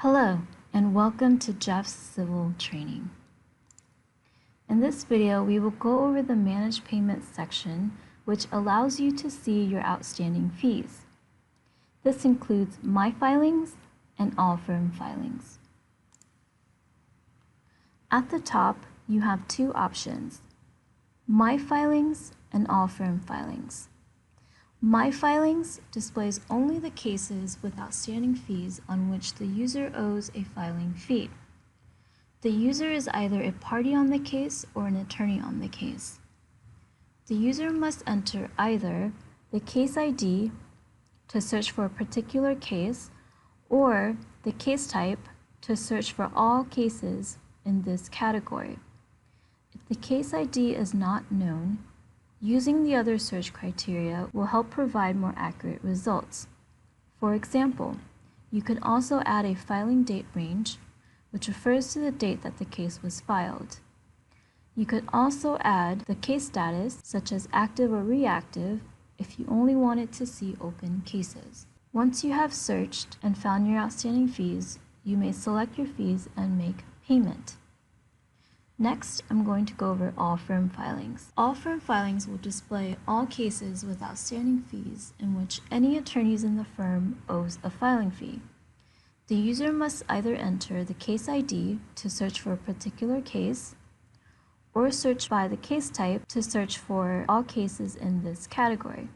Hello, and welcome to JEFS Civil Training. In this video, we will go over the Manage Payments section, which allows you to see your outstanding fees. This includes My Filings and All Firm Filings. At the top, you have two options, My Filings and All Firm Filings. My Filings displays only the cases with outstanding fees on which the user owes a filing fee. The user is either a party on the case or an attorney on the case. The user must enter either the case ID to search for a particular case or the case type to search for all cases in this category. If the case ID is not known, using the other search criteria will help provide more accurate results. For example, you could also add a filing date range, which refers to the date that the case was filed. You could also add the case status, such as active or reactive, if you only wanted to see open cases. Once you have searched and found your outstanding fees, you may select your fees and make payment. Next, I'm going to go over All Firm Filings. All Firm Filings will display all cases with outstanding fees in which any attorneys in the firm owes a filing fee. The user must either enter the case ID to search for a particular case or search by the case type to search for all cases in this category.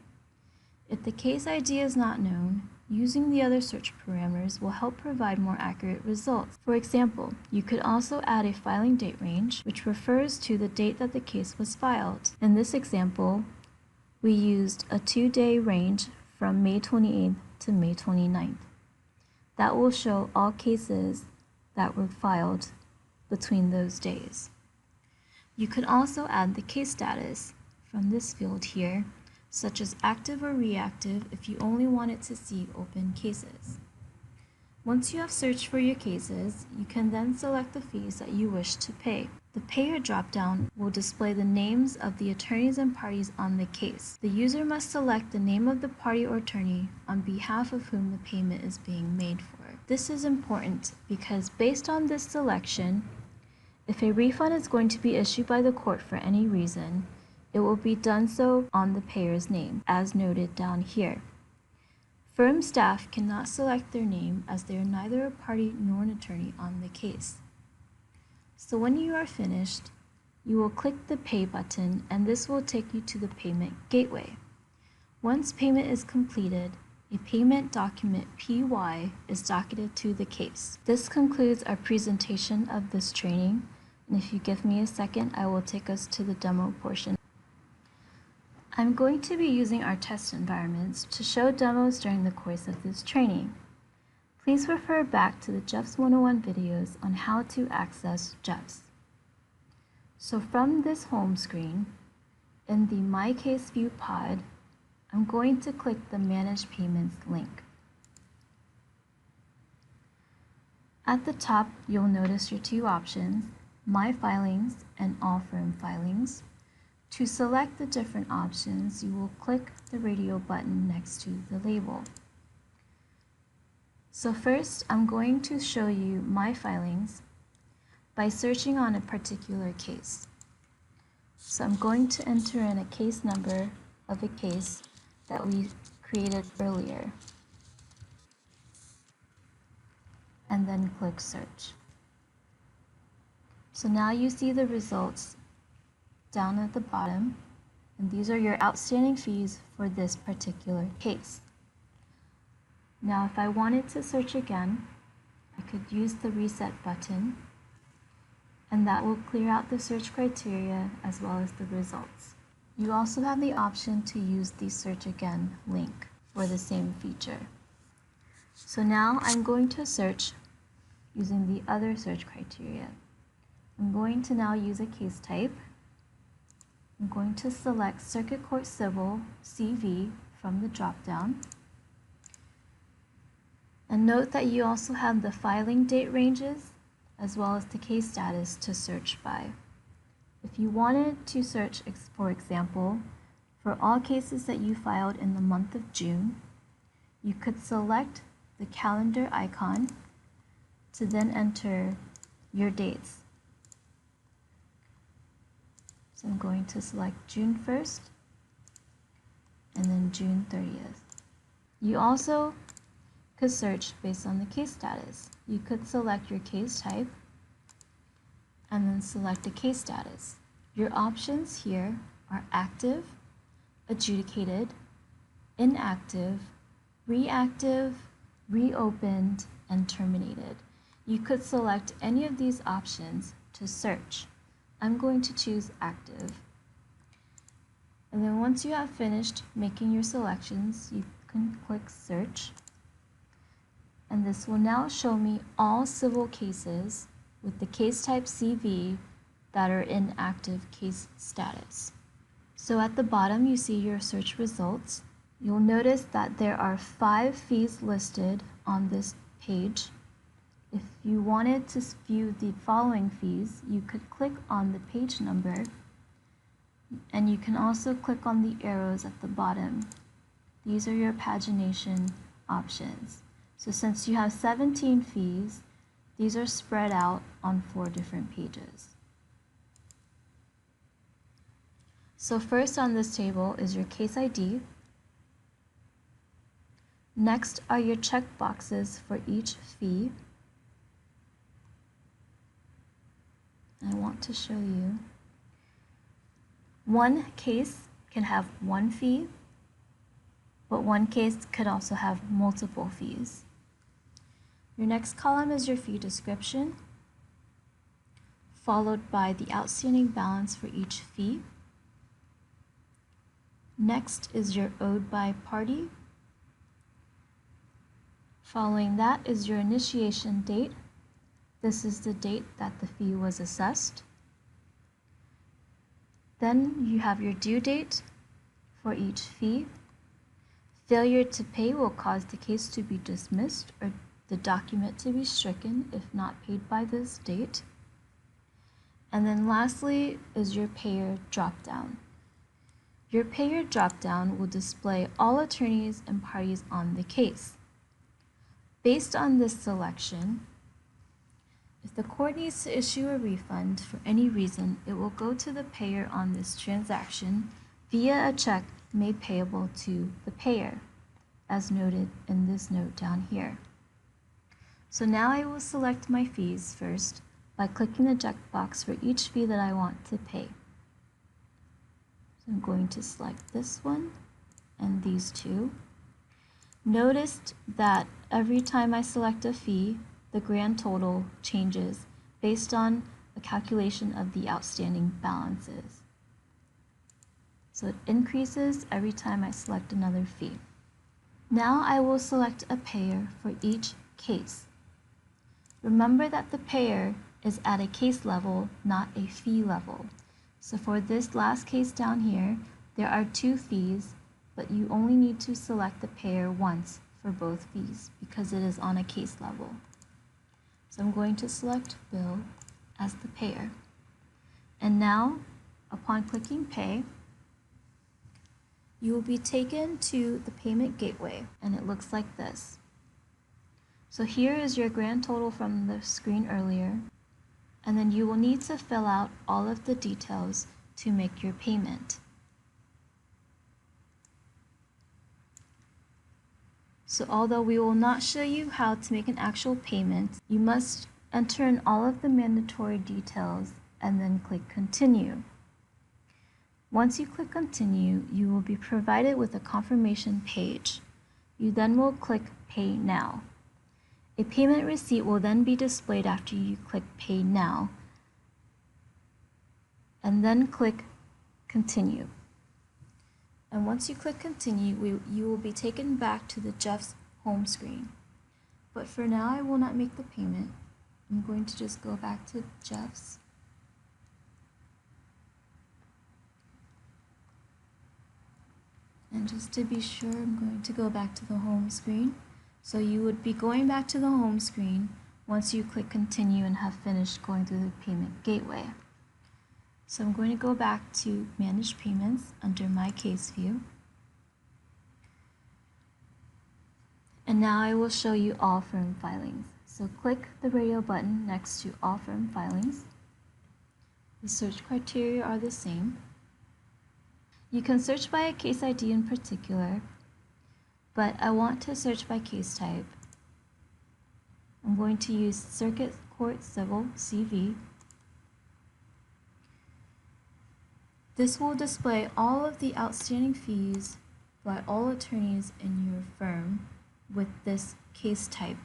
If the case ID is not known, using the other search parameters will help provide more accurate results. For example, you could also add a filing date range, which refers to the date that the case was filed. In this example, we used a 2-day range from May 28th to May 29th. That will show all cases that were filed between those days. You could also add the case status from this field here, such as active or reactive if you only wanted to see open cases. Once you have searched for your cases, you can then select the fees that you wish to pay. The Payer dropdown will display the names of the attorneys and parties on the case. The user must select the name of the party or attorney on behalf of whom the payment is being made for. This is important because based on this selection, if a refund is going to be issued by the court for any reason, it will be done so on the payer's name, as noted down here. Firm staff cannot select their name as they are neither a party nor an attorney on the case. So when you are finished, you will click the Pay button and this will take you to the payment gateway. Once payment is completed, a payment document PY is docketed to the case. This concludes our presentation of this training, and if you give me a second, I will take us to the demo portion. I'm going to be using our test environments to show demos during the course of this training. Please refer back to the JEFS 101 videos on how to access JEFS. So from this home screen, in the My Case View pod, I'm going to click the Manage Payments link. At the top, you'll notice your two options, My Filings and All Firm Filings. To select the different options, you will click the radio button next to the label. So first, I'm going to show you My Filings by searching on a particular case. So I'm going to enter in a case number of a case that we created earlier, and then click Search. So now you see the results down at the bottom, and these are your outstanding fees for this particular case. Now if I wanted to search again, I could use the Reset button, and that will clear out the search criteria as well as the results. You also have the option to use the Search Again link for the same feature. So now I'm going to search using the other search criteria. I'm going to now use a case type. I'm going to select Circuit Court Civil CV from the dropdown. And note that you also have the filing date ranges as well as the case status to search by. If you wanted to search, for example, for all cases that you filed in the month of June, you could select the calendar icon to then enter your dates. So I'm going to select June 1st and then June 30th. You also could search based on the case status. You could select your case type and then select a case status. Your options here are active, adjudicated, inactive, reactive, reopened, and terminated. You could select any of these options to search. I'm going to choose active. And then once you have finished making your selections, you can click search. And this will now show me all civil cases with the case type CV that are in active case status. So at the bottom you see your search results. You'll notice that there are 5 fees listed on this page. If you wanted to view the following fees, you could click on the page number, and you can also click on the arrows at the bottom. These are your pagination options. So since you have 17 fees, these are spread out on 4 different pages. So first on this table is your case ID. Next are your check boxes for each fee. I want to show you. One case can have 1 fee, but one case could also have multiple fees. Your next column is your fee description, followed by the outstanding balance for each fee. Next is your owed by party. Following that is your initiation date. This is the date that the fee was assessed. Then you have your due date for each fee. Failure to pay will cause the case to be dismissed or the document to be stricken if not paid by this date. And then lastly is your payer dropdown. Your payer dropdown will display all attorneys and parties on the case. Based on this selection, if the court needs to issue a refund for any reason, it will go to the payer on this transaction via a check made payable to the payer, as noted in this note down here. So now I will select my fees first by clicking the checkbox for each fee that I want to pay. So I'm going to select this one and these 2. Notice that every time I select a fee, the grand total changes based on a calculation of the outstanding balances. So it increases every time I select another fee. Now I will select a payer for each case. Remember that the payer is at a case level, not a fee level. So for this last case down here, there are 2 fees, but you only need to select the payer once for both fees because it is on a case level. So I'm going to select Bill as the payer. And now, upon clicking Pay, you will be taken to the payment gateway, and it looks like this. So here is your grand total from the screen earlier, and then you will need to fill out all of the details to make your payment. So although we will not show you how to make an actual payment, you must enter in all of the mandatory details and then click Continue. Once you click Continue, you will be provided with a confirmation page. You then will click Pay Now. A payment receipt will then be displayed after you click Pay Now, and then click Continue. And once you click Continue, you will be taken back to the JEFS home screen. But for now, I will not make the payment. I'm going to just go back to JEFS. And just to be sure, I'm going to go back to the home screen. So you would be going back to the home screen once you click Continue and have finished going through the payment gateway. So I'm going to go back to Manage Payments under My Case View. And now I will show you all firm filings. So click the radio button next to all firm filings. The search criteria are the same. You can search by a case ID in particular, but I want to search by case type. I'm going to use Circuit Court Civil, CV. This will display all of the outstanding fees by all attorneys in your firm with this case type.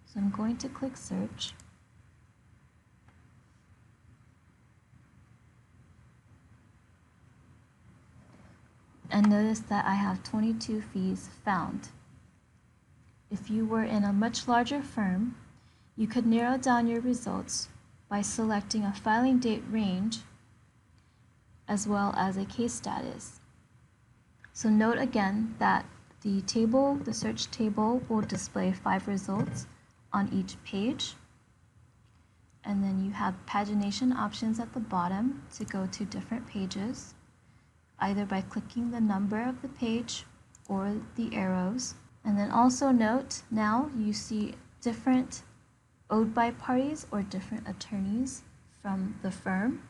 So I'm going to click search. And notice that I have 22 fees found. If you were in a much larger firm, you could narrow down your results by selecting a filing date range as well as a case status. So note again that the search table will display 5 results on each page. And then you have pagination options at the bottom to go to different pages, either by clicking the number of the page or the arrows. And then also note, now you see different owed by parties or different attorneys from the firm.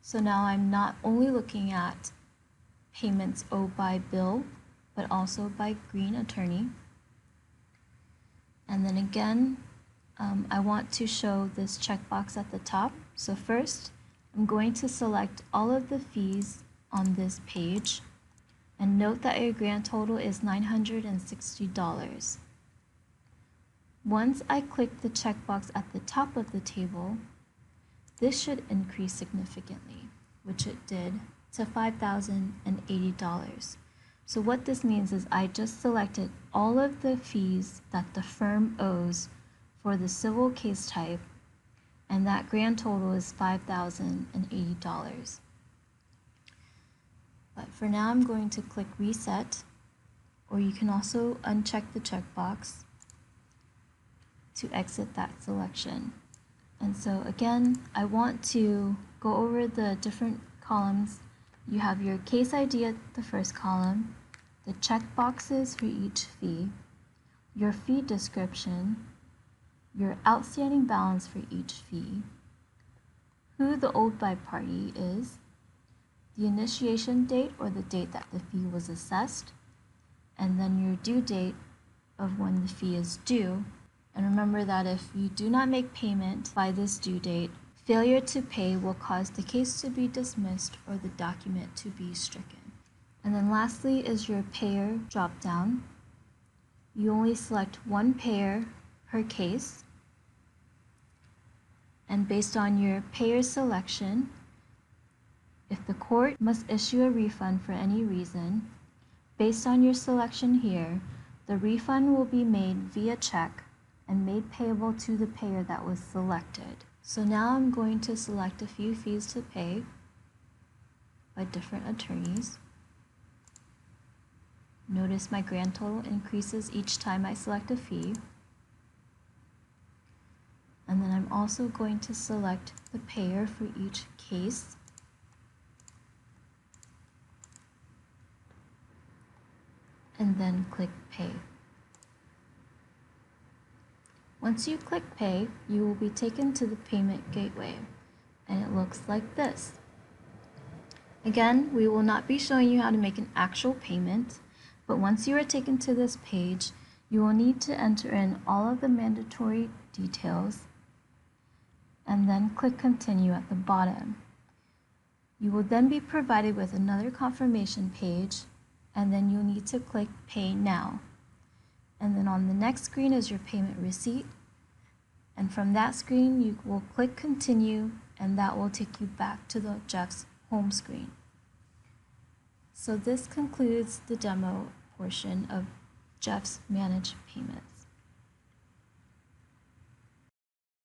So now I'm not only looking at payments owed by Bill, but also by Green attorney. And then again, I want to show this checkbox at the top. So first, I'm going to select all of the fees on this page. And note that your grand total is $960. Once I click the checkbox at the top of the table, this should increase significantly, which it did, to $5,080. So what this means is I just selected all of the fees that the firm owes for the civil case type, and that grand total is $5,080. But for now, I'm going to click reset, or you can also uncheck the checkbox to exit that selection. And so again, I want to go over the different columns. You have your case ID at the first column, the checkboxes for each fee, your fee description, your outstanding balance for each fee, who the owed by party is, the initiation date or the date that the fee was assessed, and then your due date of when the fee is due. And remember that if you do not make payment by this due date, failure to pay will cause the case to be dismissed or the document to be stricken. And then lastly is your payer dropdown. You only select one payer per case. And based on your payer selection, if the court must issue a refund for any reason, based on your selection here, the refund will be made via check and made payable to the payer that was selected. So now I'm going to select a few fees to pay by different attorneys. Notice my grand total increases each time I select a fee. And then I'm also going to select the payer for each case. And then click Pay. Once you click Pay, you will be taken to the payment gateway, and it looks like this. Again, we will not be showing you how to make an actual payment, but once you are taken to this page, you will need to enter in all of the mandatory details and then click Continue at the bottom. You will then be provided with another confirmation page, and then you'll need to click Pay Now. And then on the next screen is your payment receipt. And from that screen, you will click Continue, and that will take you back to the JEFS home screen. So this concludes the demo portion of JEFS Manage Payments.